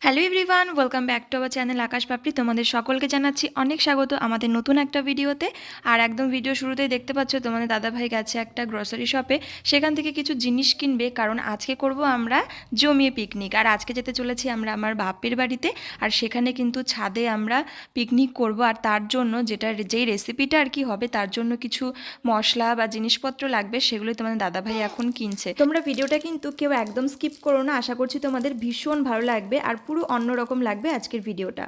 Hello everyone, welcome back to our channel Akash Papri. তোমাদের সকলকে জানাচ্ছি অনেক স্বাগত আমাদের নতুন একটা ভিডিওতে। আর একদম ভিডিও শুরুতেই দেখতে পাচ্ছ তোমাদের দাদাভাই গেছে একটা গ্রসারি শপে, সেখান থেকে কিছু জিনিস কিনবে, কারণ আজকে করব আমরা জমিয়ে পিকনিক। আর আজকে যেতে চলেছি আমরা আমার বাপের বাড়িতে, আর সেখানে কিন্তু ছাদে আমরা পিকনিক করব। আর তার জন্য যেই রেসিপিটা আর কি হবে, তার জন্য কিছু মশলা বা জিনিসপত্র লাগবে, সেগুলোই তোমাদের দাদাভাই এখন কিনছে। তোমরা ভিডিওটা কিন্তু কেউ একদম স্কিপ করো না, আশা করছি তোমাদের ভীষণ ভালো লাগবে আর পুরো অন্যরকম লাগবে আজকের ভিডিওটা।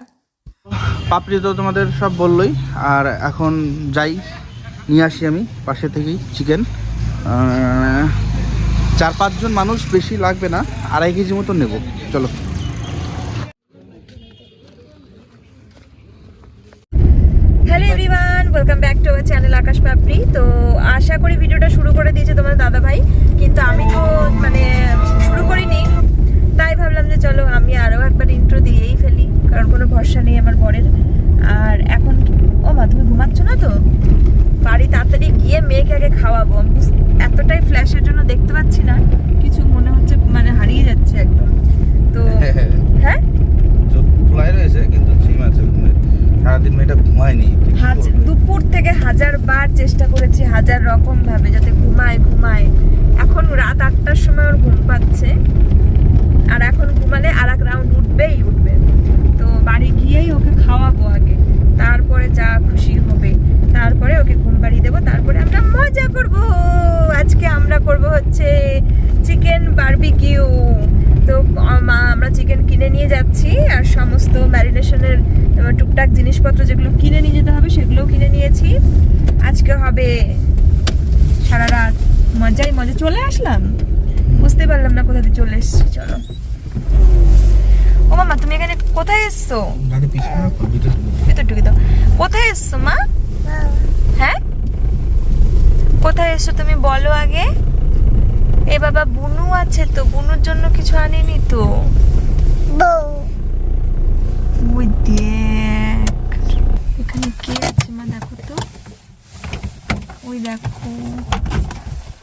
পাপড়ি তো তোমাদের সব বললোই, আর এখন যাই নিয়ে আসি আমি পাশে থেকেই চিকেন। 4-5 জন মানুষ, বেশি লাগবে না, 2.5 কেজি মতো নেব। চলো। Hello everyone, welcome back to our channel Akash Papri. তো আশা করি ভিডিওটা শুরু করে দিয়েছে তোমাদের দাদাভাই, কিন্তু আমি তো শুরু করিনি, তাই ভাবলাম যে চলো আমি আরও একবার ইন্ট্রো দিয়েই ফেলি, কারণ কোনো ভরসা নেই আমার বরের। আর এখন ও মা, তুমি ঘুমাচ্ছ না তো? বাড়ি তাড়াতাড়ি গিয়ে মেয়েকে আগে খাওয়াবো। আমি এতটাই ফ্ল্যাশের জন্য দেখতে পাচ্ছি না কিছু, মনে হচ্ছে হারিয়ে যাচ্ছে একদম। তো হ্যাঁ, চোখ খোলাই রয়েছে কিন্তু জিম আছে, সারাদিন মেয়েটা ঘুমায়নি। দুপুর থেকে 1000 বার চেষ্টা করেছি, 1000 রকম ভাবে যাতে ঘুমায়। এখন রাত 8টার সময় ওর ঘুম পাচ্ছে, আর এখন ঘুমালে আর এক রাউন্ড উঠবে। তো বাড়ি গিয়েই ওকে খাওয়াবো আগে, তারপরে যা খুশি হবে, তারপরে ওকে ঘুম পাড়িয়ে দেবো, তারপরে আমরা মজা করব। আজকে আমরা করব হচ্ছে চিকেন বারবিকিউ। তো আমরা চিকেন কিনে নিয়ে যাচ্ছি, আর সমস্ত ম্যারিনেশনের টুকটাক জিনিসপত্র যেগুলো কিনে নিয়ে যেতে হবে সেগুলোও কিনে নিয়েছি। আজকে হবে সারা রাত মজা। চলে আসলাম, বুঝতে পারলাম না কোথা দিয়ে চলে এসেছি। চলো। ও মামা, তুমি এখানে কোথায় এসছো? ভিতর ঢুকে দাও। কোথায় এসছো মা? হ্যাঁ, কোথায় এসছো তুমি বলো আগে। এ বাবা, বুনু আছে তো, বুনুর জন্য কিছু আনিনি তো? ওই দেখ, এখানে কে আছে মা, দেখো তো। ওই দেখো,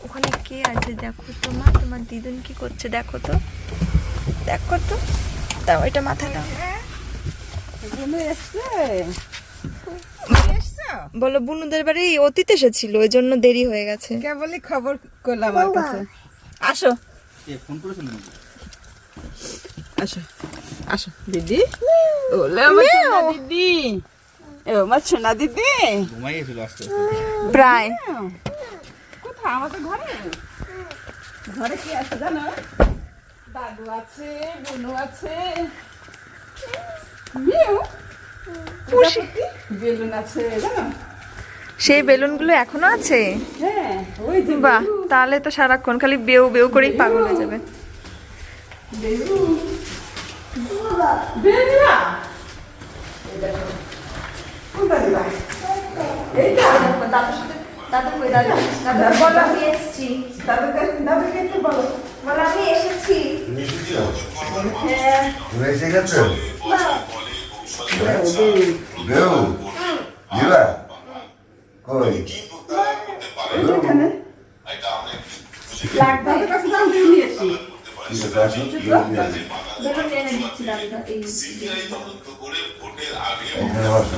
ওখানে কে আছে দেখো তো মা। তোমার দিদুন কি করছে দেখো তো। দাও এটা মাথায় দাও। বলো, বুনুদের বাড়ি অতীত এসেছিল, ওই জন্য দেরি হয়ে গেছে। কেবলই খবর করলাম আমার কাছে। আসো ফোন করেছিলেন? আসো আসো দিদি। ওলে আমার সোনা দিদি, এ আমার সোনা দিদি ঘুমাইয়েছিল আস্তে প্রায়। কোথায়? আমাদের ঘরে। ঘরে কি আছে জানো? দাদু আছে, বুনু আছে, মিউ, বেলুন আছে জানো? সেই বেলুনগুলো এখনো আছে? হ্যাঁ, ওই যে বাহ, তাহলে তো সারাক্ষণ খালি বেউ বেউ করেই পাগল হয়ে যাবে। বেলুন। বেলুন কোনটা দিবা? এইটা দাদু কই? দাদু বলো আমি এসেছি। দাদুকে একটু বলো। বলো আমি এসেছি। হ্যাঁ। এসে গেছো? বেউ দিবা কই? এখানে দাদুর কাছে দাম দিয়ে নিয়ে এসি। বেলুন এনে দিচ্ছি দাদু। এখানে বসো।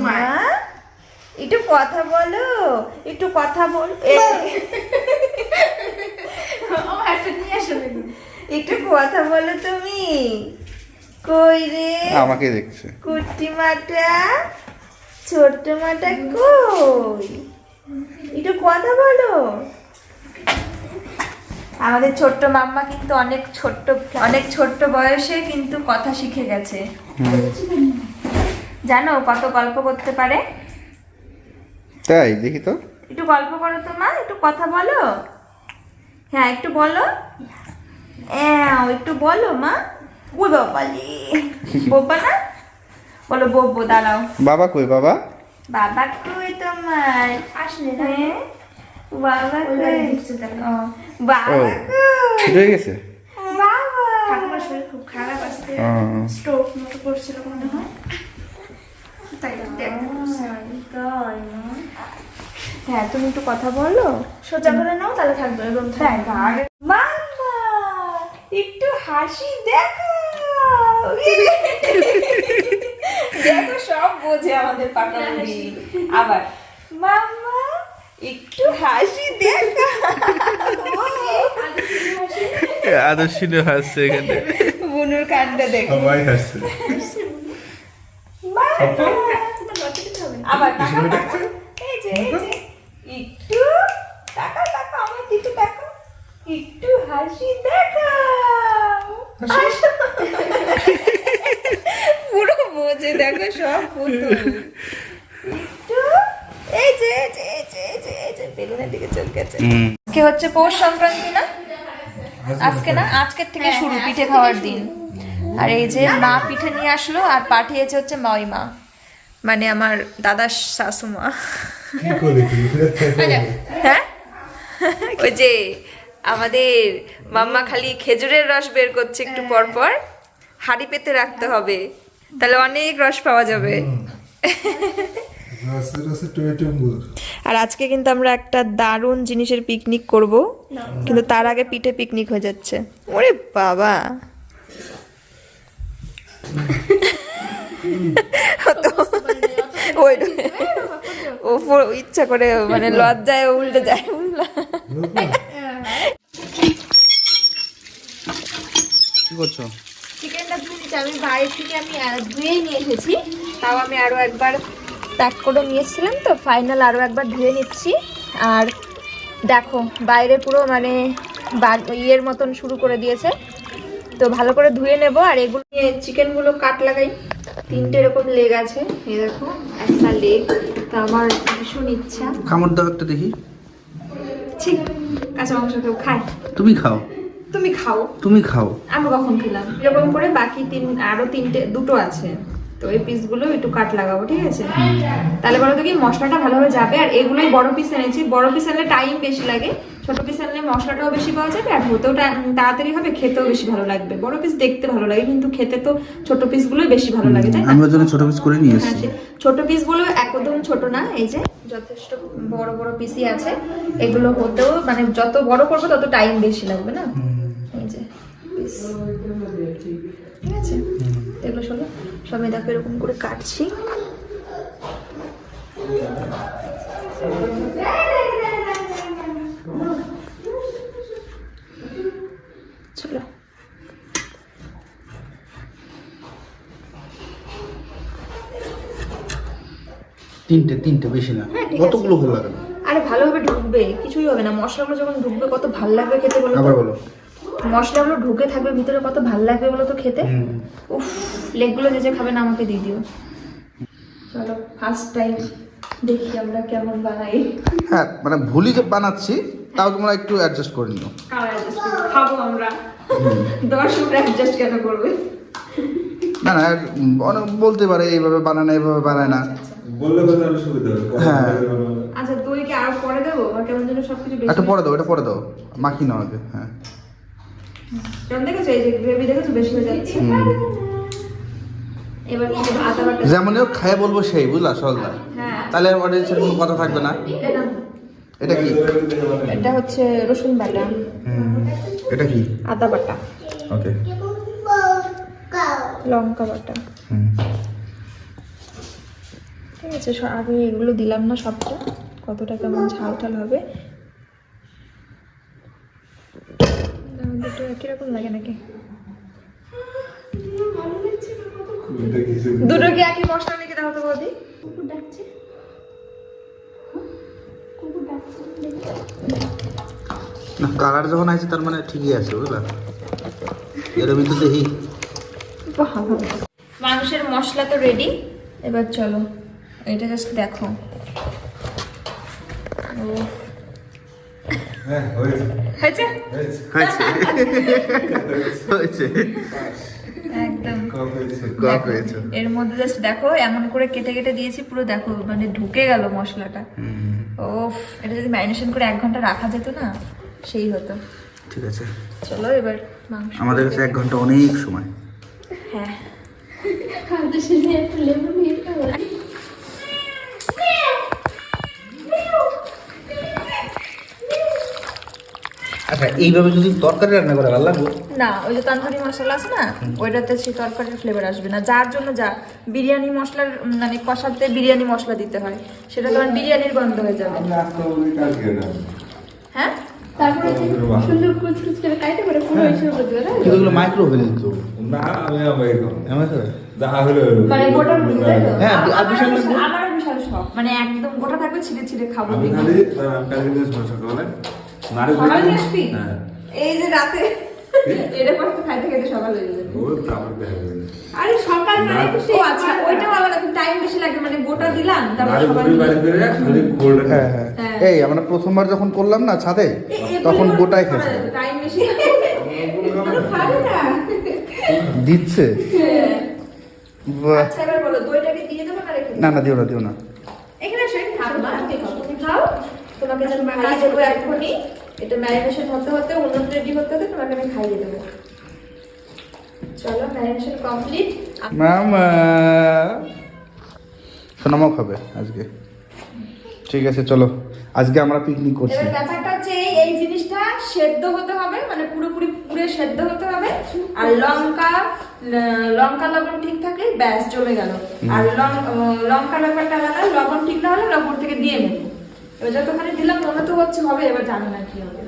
মা, একটু কথা বলো, একটু কথা বল। একটু কথা বলো তুমি। কই রে আমাকে দেখছে কুটি মাটা, ছোট্ট মাটা কই? একটু কথা বলো। আমাদের ছোট্ট মাম্মা কিন্তু অনেক ছোট্ট বয়সে কিন্তু কথা শিখে গেছে। জানো কত গল্প করতে পারে? তাই দেখি তো। একটু গল্প করো তো মা, একটু কথা বলো। হ্যাঁ একটু বলো, একটু বলো মা। ওই বাবালে, বোবা না, বলো বোবো। দাঁড়াও। বাবা কই? বাবা বাবা কই তোমার? আসলে না, বাবা কই? ও বাবা কই? হয়ে গেছে। বাবা, ঠাকুমার শরীর খুব খারাপ, আজকে স্ট্রোক মতো করছিল মনে হয়, তাই দেখো। হ্যাঁ তুমি একটু কথা বলো, সোজা করে নাও তাহলে থাকবে এরকম থাকবে। মাম্মা একটু হাসি দেখো, দেখো সব বোঝে আমাদের পাকাবুড়ি। আবার মাম্মা একটু হাসি দেখো, আদর্শিনী হাসছে এখানে। বুনুর কাণ্ডটা দেখো। সবাই হাসছে। আবার তাকাও, তাকাও। এই যে একটু তাকাও, তাকাও আমার দিকে তাকাও, একটু হাসি দেখাও। পুরো বোঝে দেখো সব পুতুল। একটু এই যে বেলুনের দিকে চলে গেছে। আজকে হচ্ছে পৌষ সংক্রান্তি না, আজকে না, আজকের থেকে শুরু পিঠে খাওয়ার দিন। আর এই যে মা পিঠে নিয়ে আসলো আর পাঠিয়েছে হচ্ছে মা, মানে আমার দাদার শাশুমা। হ্যাঁ ওই যে আমাদের মাম্মা খালি খেজুরের রস বের করছে একটু পর পর, হাঁড়ি পেতে রাখতে হবে তাহলে অনেক রস পাওয়া যাবে। আর আজকে কিন্তু আমরা একটা দারুণ জিনিসের পিকনিক করব, কিন্তু তার আগে পিঠে পিকনিক হয়ে যাচ্ছে। ওরে বাবা, ওই ও ইচ্ছা করে মানে লজ্জায় উল্টে যায়। কি করছো? চিকেনটা ধুয়েছি আমি বাইরে থেকে, আমি ধুয়েই নিয়ে এসেছি, তাও আমি আরো একবার প্যাক করে নিয়ে এসেছিলাম তো, ফাইনাল আরো একবার ধুয়ে নিচ্ছি। আর দেখো বাইরে পুরো মানে ইয়ের মতন শুরু করে দিয়েছে, তো ভালো করে ধুয়ে নেব। আর এগুলো চিকেনগুলো কাট লাগাই, 3টে এরকম লেগ আছে, এই দেখো একটা লেগ, তো আমার ভীষণ ইচ্ছা। কামড় দাও একটা দেখি। ঠিক কাঁচা মাংস কেউ খায়? তুমি খাও, তুমি খাও, তুমি খাও। আমি কখন খেলাম? এরকম করে বাকি আরো 2টো আছে, তো এই পিসগুলো একটু কাট লাগাবো, ঠিক আছে? তাহলে বলো তো কি মশলাটা ভালোভাবে যাবে। আর এগুলোই বড় পিস এনেছি, বড় পিস আনলে টাইম বেশি লাগে, ছোট পিস আনলে মশলাটাও বেশি পাওয়া যাবে আর হতেও তাড়াতাড়ি হবে, খেতেও বেশি ভালো লাগবে। বড় পিস দেখতে ভালো লাগে কিন্তু খেতে তো ছোট পিসগুলোই বেশি ভালো লাগে, তাই না? আমরা জন্য ছোট পিস করে নিয়ে এসেছি। ছোট পিসগুলো একদম ছোট না, এই যে যথেষ্ট বড় বড় পিসই আছে। এগুলো হতেও মানে যত বড় করবো তত টাইম বেশি লাগবে না, এই যে পিস, ঠিক আছে? এগুলো সবাই দেখো এরকম করে কাটছি। চলো তিনটে বেশি না, হ্যাঁ, ঠিক কতগুলো ভালো লাগে না? আরে ভালোভাবে ঢুকবে, কিছুই হবে না। মশলাগুলো যখন ঢুকবে কত ভালো লাগবে খেতে, বলো? আবার বলো। মশলাগুলো ঢুকে থাকবে ভিতরে, কত ভালো লাগবে বলো তো খেতে। উফ, লেগগুলো যে খাবে না আমাকে দিয়ে দিও। চলো ফার্স্ট টাইম দেখি আমরা কেমন বানাই। হ্যাঁ মানে ভুলি যে বানাচ্ছি, তাও তোমরা একটু অ্যাডজাস্ট করে নিও। খাবো আমরা, দর্শকরা অ্যাডজাস্ট কেন করবে? না না, অনেক বলতে পারে এইভাবে বানায় এইভাবে বানায় না, বললে তো তাহলে সুবিধা হবে। হ্যাঁ। আচ্ছা দই কি আরো পরে দেবো? আর কেমন যেন সবকিছু বেশি। এটা পরে দাও, এটা পরে দাও, মাখি নাও আগে। হ্যাঁ কেমন দেখেছো? এই যে গ্রেভি দেখেছো বেশি হয়ে যাচ্ছে। এবার কিন্তু আদা বাটা, যেমন হোক খাইয়ে বলবো সেই, বুঝলা সলদা? হ্যাঁ তাহলে অডিয়েন্সের কোনো কথা থাকবে না। এটা এটা কি? এটা হচ্ছে রসুন বাটা, এটা কি? আদা বাটা, ওকে, লঙ্কা বাটা, ঠিক আছে? আগে এগুলো দিলাম না সবটা, কতটা কেমন ঝাল ঝাল হবে। দুটো একই রকম লাগে নাকি? দুটো কি একই মশলা নাকি? দেখো তো বৌদি। না কালার যখন আছে তার মানে ঠিকই আছে, বুঝলা? এর ভিতরে দেখি মাংসের মশলা তো রেডি, এবার চলো এটা জাস্ট দেখো। হ্যাঁ হয়েছে। হয়েছে হয়েছে একদম। গপ হয়েছে। এর মধ্যে জাস্ট দেখো এমন করে কেটে কেটে দিয়েছি, পুরো দেখো মানে ঢুকে গেল মশলাটা। ওফ, এটা যদি ম্যারিনেশন করে 1 ঘন্টা রাখা যেত না, সেই হতো। ঠিক আছে চলো এবার মাংস। আমাদের কাছে 1 ঘন্টা অনেক সময়। হ্যাঁ আচ্ছা এইভাবে যদি তরকারি রান্না করে ভালো লাগবে? না, ওই যে তান্দুরি মশলা আছে না, ওইটাতে সেই তরকারির ফ্লেভার আসবে না। যার জন্য বিরিয়ানি মশলার মানে কষাতে বিরিয়ানি মশলা দিতে হয়, সেটা তোমার বিরিয়ানির গন্ধ হয়ে যাবে। হ্যাঁ, তারপরে সুন্দর কুচকুচ করে কাইটে করে পুরো হিসেবে করতে হবে। কিন্তু এগুলো মাইক্রোওভেনে দিতে হবে। না আমি এরকম এমন করে? দেখা হলো মানে গোটা দিতে তো। হ্যাঁ, আর বিশাল আমারও বিশাল শখ, মানে একদম গোটা থাকবে, ছিঁড়ে ছিঁড়ে খাবো। আমি খালি কালকে দিন সকালে নারে সকালে নিয়ে আসবি? হ্যাঁ এই যে রাতে এটা করতে খাইতে খাইতে সকাল হয়ে যাবে। ও তারপর দেখা যাবে। আরে সকাল মানে তো সেই আচ্ছা, ওইটাও আলাদা, টাইম বেশি লাগে, মানে গোটা দিলাম তারপর নারে সকাল বুড়ি বাড়ি করে খালি কোল্ড হ্যাঁ হ্যাঁ এই আমরা প্রথমবার যখন করলাম না ছাদে, তখন গোটাই খেয়েছে। টাইম বেশি খাবে না। দিচ্ছে বাহ। আচ্ছা এবার বলো, দইটাকে দিয়ে দেবো না রেখে দেবো? না না দিও না দিও না। এখানে এসে খাও না, তুমি খাও, তোমাকে যখন খাইয়ে দেবো এখনই, এটা ম্যারিনেশন হতে হতে উনুন রেডি হতে হতে তোমাকে আমি খাইয়ে দেবো। চলো, ম্যারিনেশন কমপ্লিট। মামা সোনামাও খাবে আজকে। ঠিক আছে চলো, আজকে আমরা পিকনিক করছি। এবার ব্যাপারটা হচ্ছে এই জিনিসটা সেদ্ধ হতে হবে, মানে পুরোপুরি পুরে সেদ্ধ হতে হবে। আর লঙ্কা লবণ ঠিক থাকলে ব্যাস জমে গেল। আর লঙ্কার ব্যাপারটা আলাদা, লবণ ঠিক না হলে লবণ থেকে দিয়ে নেব। এবার যতখানি দিলাম মনে তো হচ্ছে হবে, এবার জানি না কি হবে।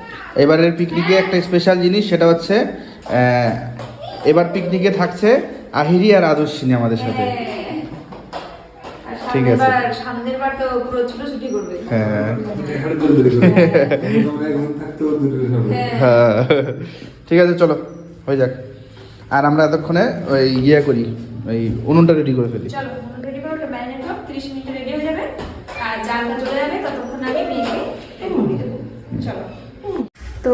এবারের পিকনিকে একটা স্পেশাল জিনিস, সেটা হচ্ছে এবার পিকনিকে থাকছে আহিরি আর আদর্শিনী আমাদের সাথে। ঠিক আছে। সামনের বার তো পুরো ছুটোছুটি করবে। হ্যাঁ এখানে করে দিলে তোমরা একদিন থাকতে ও দূরে হবে হ্যাঁ ঠিক আছে চলো হয়ে যাক। আর আমরা এতক্ষণে ওই করি, ওই উনুনটা রেডি করে ফেলি। চলো রেডি করো, ওটা ম্যারিনেট হোক, 30 মিনিটে রেডি হয়ে যাবে। আর জালটা চলে যাবে, ততক্ষণ আমি মেখে রেডি দেবো। চলো। তো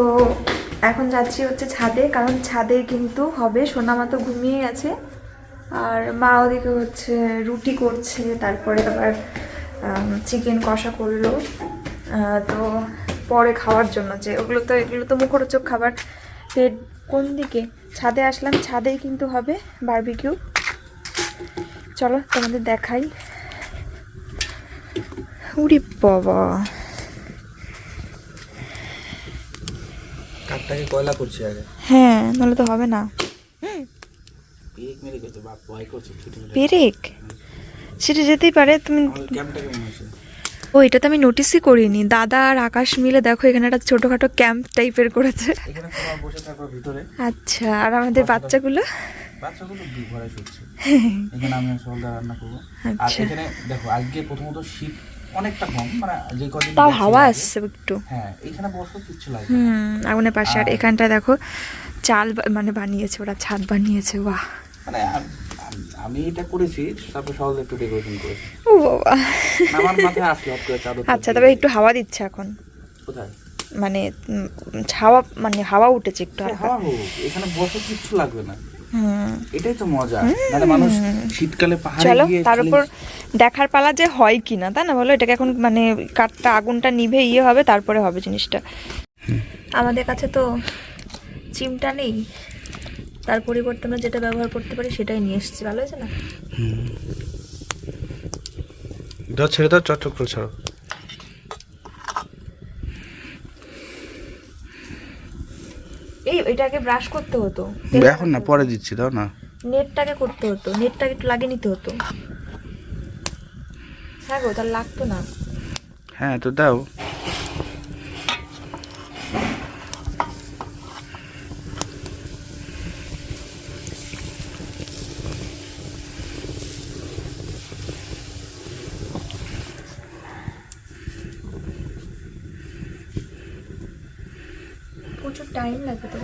এখন যাচ্ছি হচ্ছে ছাদে, কারণ ছাদে কিন্তু হবে। সোনামা তো ঘুমিয়ে গেছে, আর মা ওদিকে হচ্ছে রুটি করছে, তারপরে আবার চিকেন কষা করলো। তো পরে খাওয়ার জন্য যে এগুলো তো মুখরোচক খাবার। পেট কোন দিকে? ছাদে আসলাম, ছাদেই কিন্তু হবে বারবিকিউ। চলো তোমাদের দেখাই। উরি বাবা, কাঠটাকে কয়লা করছি আগে। হ্যাঁ নাহলে তো হবে না। পেরেক মেরে গেছে, বাপ ভয় করছে। পেরেক সেটা যেতেই পারে। তুমি ক্যাম্পটা কেমন আছে? ও, এটা তো আমি নোটিসই করিনি। দাদা আর আকাশ মিলে দেখো এখানে একটা ছোটখাটো ক্যাম্প টাইপের করেছে। এখানে সবাই বসে থাকবে ভিতরে। আচ্ছা, আর আমাদের বাচ্চাগুলো ঘরে শুচ্ছে। এখানে আমি সকালটা রান্না করবো। আর আচ্ছা। এখানে দেখো আজকে প্রথমত শীত অনেকটা কম, মানে যে কদিন তাও গেছে হাওয়া আগে। আসছে একটু। হ্যাঁ এখানে বসো কিচ্ছু লাগে না। আগুনের পাশে। আর এখানটা দেখো চাল মানে বানিয়েছে ওরা, ছাদ বানিয়েছে। বাহ, মানে আমি এটা করেছি, তারপর সহজে একটু ডেকোরেশন করেছি। ও বাবা। আমার মাথায় আসলো হট করে চাদর। আচ্ছা, তবে একটু হাওয়া দিচ্ছে এখন, কোথায়? মানে হাওয়া, মানে হাওয়া উঠেছে একটু হালকা। হাওয়া হোক, এখানে বসে কিচ্ছু লাগবে না। হুম, এটাই তো মজা। মানে মানুষ শীতকালে পাহাড়ে চলো গিয়ে তার উপর দেখার পালা যে হয় কিনা, তাই না বলো? এটাকে এখন মানে কাঠটা আগুনটা নিভে হবে, তারপরে হবে জিনিসটা। আমাদের কাছে তো চিমটা নেই, তার পরিবর্তে আমরা যেটা ব্যবহার করতে পারি সেটাই নিয়ে এসেছি। ভালো হয়েছে না? দাও, ছেড়ে দাও, চটচট করে ছাড়ো। এটাকে ব্রাশ করতে হতো, এখন না, পরে দিচ্ছি, দাও না। নেটটাকে করতে হতো, নেটটাকে একটু লাগিয়ে নিতে হতো। হ্যাঁ গো, তার লাগতো না। হ্যাঁ তো দাও। প্রচুর টাইম লাগবে তো।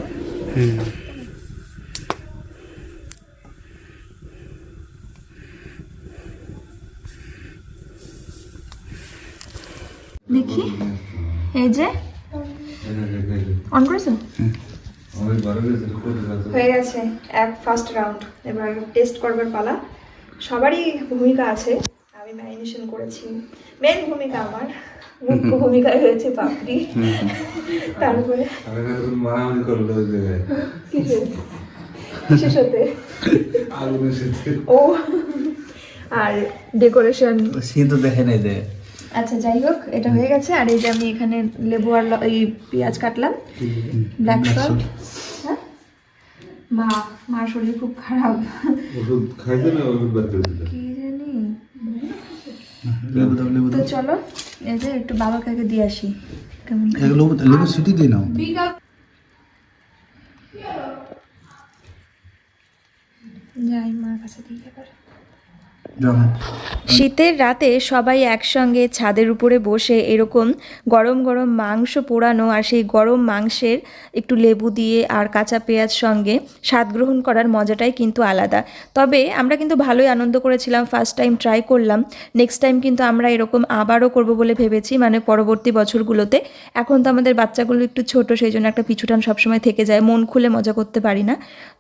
দেখি, এই যে অন করেছো? হয়ে গেছে এক ফার্স্ট রাউন্ড। এবার টেস্ট করবার পালা। সবারই ভূমিকা আছে। আমি ম্যারিনেশন করেছি, মেন ভূমিকা আমার, মুখ্য ভূমিকায় রয়েছে পাপড়ি। তারপরে মারামারি করলো ওই জায়গায় কিসের সাথে? ও, আর ডেকোরেশন সিন তো দেখে নেই যে আচ্ছা যাই হোক, এটা হয়ে গেছে। আর এই যে আমি এখানে লেবু আর এই পেঁয়াজ কাটলাম, ব্ল্যাক সল্ট। হ্যাঁ, মার শরীর খুব খারাপ, ওষুধ খাইছে না ওষুধ বাদ করে দিল কি জানি। তো চলো এই যে একটু বাবার কাছে দিয়ে আসি কেমন। লেবু সিটি দিয়ে নাও। যাই মার কাছে দিয়ে এবার। শীতের রাতে সবাই একসঙ্গে ছাদের উপরে বসে এরকম গরম গরম মাংস পোড়ানো আর সেই গরম মাংসের একটু লেবু দিয়ে আর কাঁচা পেঁয়াজ সঙ্গে স্বাদ গ্রহণ করার মজাটাই কিন্তু আলাদা। তবে আমরা কিন্তু ভালোই আনন্দ করেছিলাম, ফার্স্ট টাইম ট্রাই করলাম। নেক্সট টাইম কিন্তু আমরা এরকম আবারও করব বলে ভেবেছি, মানে পরবর্তী বছরগুলোতে। এখন তো আমাদের বাচ্চাগুলো একটু ছোট, সেই জন্য একটা পিছুটান সবসময় থেকে যায়, মন খুলে মজা করতে পারি না।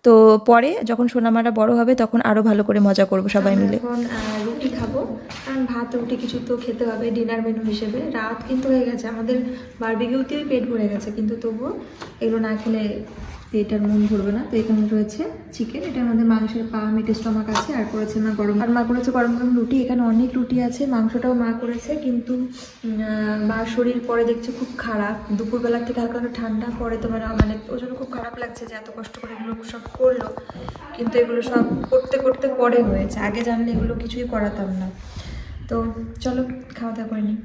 তো পরে যখন সোনামারা বড় হবে তখন আরও ভালো করে মজা করব সবাই মিলে। এখন রুটি খাবো, কারণ ভাত রুটি কিছু তো খেতে হবে ডিনার মেনু হিসেবে। রাত কিন্তু হয়ে গেছে, আমাদের বারবিকিউতেই পেট ভরে গেছে, কিন্তু তবুও এগুলো না খেলে পেটের মন ভরবে না। তো এখানে রয়েছে চিকেন, এটা আমাদের মাংসের পা, মিট স্টমাক আছে, আর করেছে মা গরম, আর মা করেছে গরম গরম রুটি। এখানে অনেক রুটি আছে, মাংসটাও মা করেছে, কিন্তু মার শরীর পরে দেখছে খুব খারাপ। দুপুরবেলার থেকে হালকা হালকা ঠান্ডা পরে তোমার মানে ওই জন্য খুব খারাপ লাগছে যে এত কষ্ট করে এগুলো সব করলো, কিন্তু এগুলো সব করতে করতে পরে হয়েছে। আগে জানলে এগুলো কিছুই করাতাম না। তো চলো খাওয়া দাওয়া করে নিই।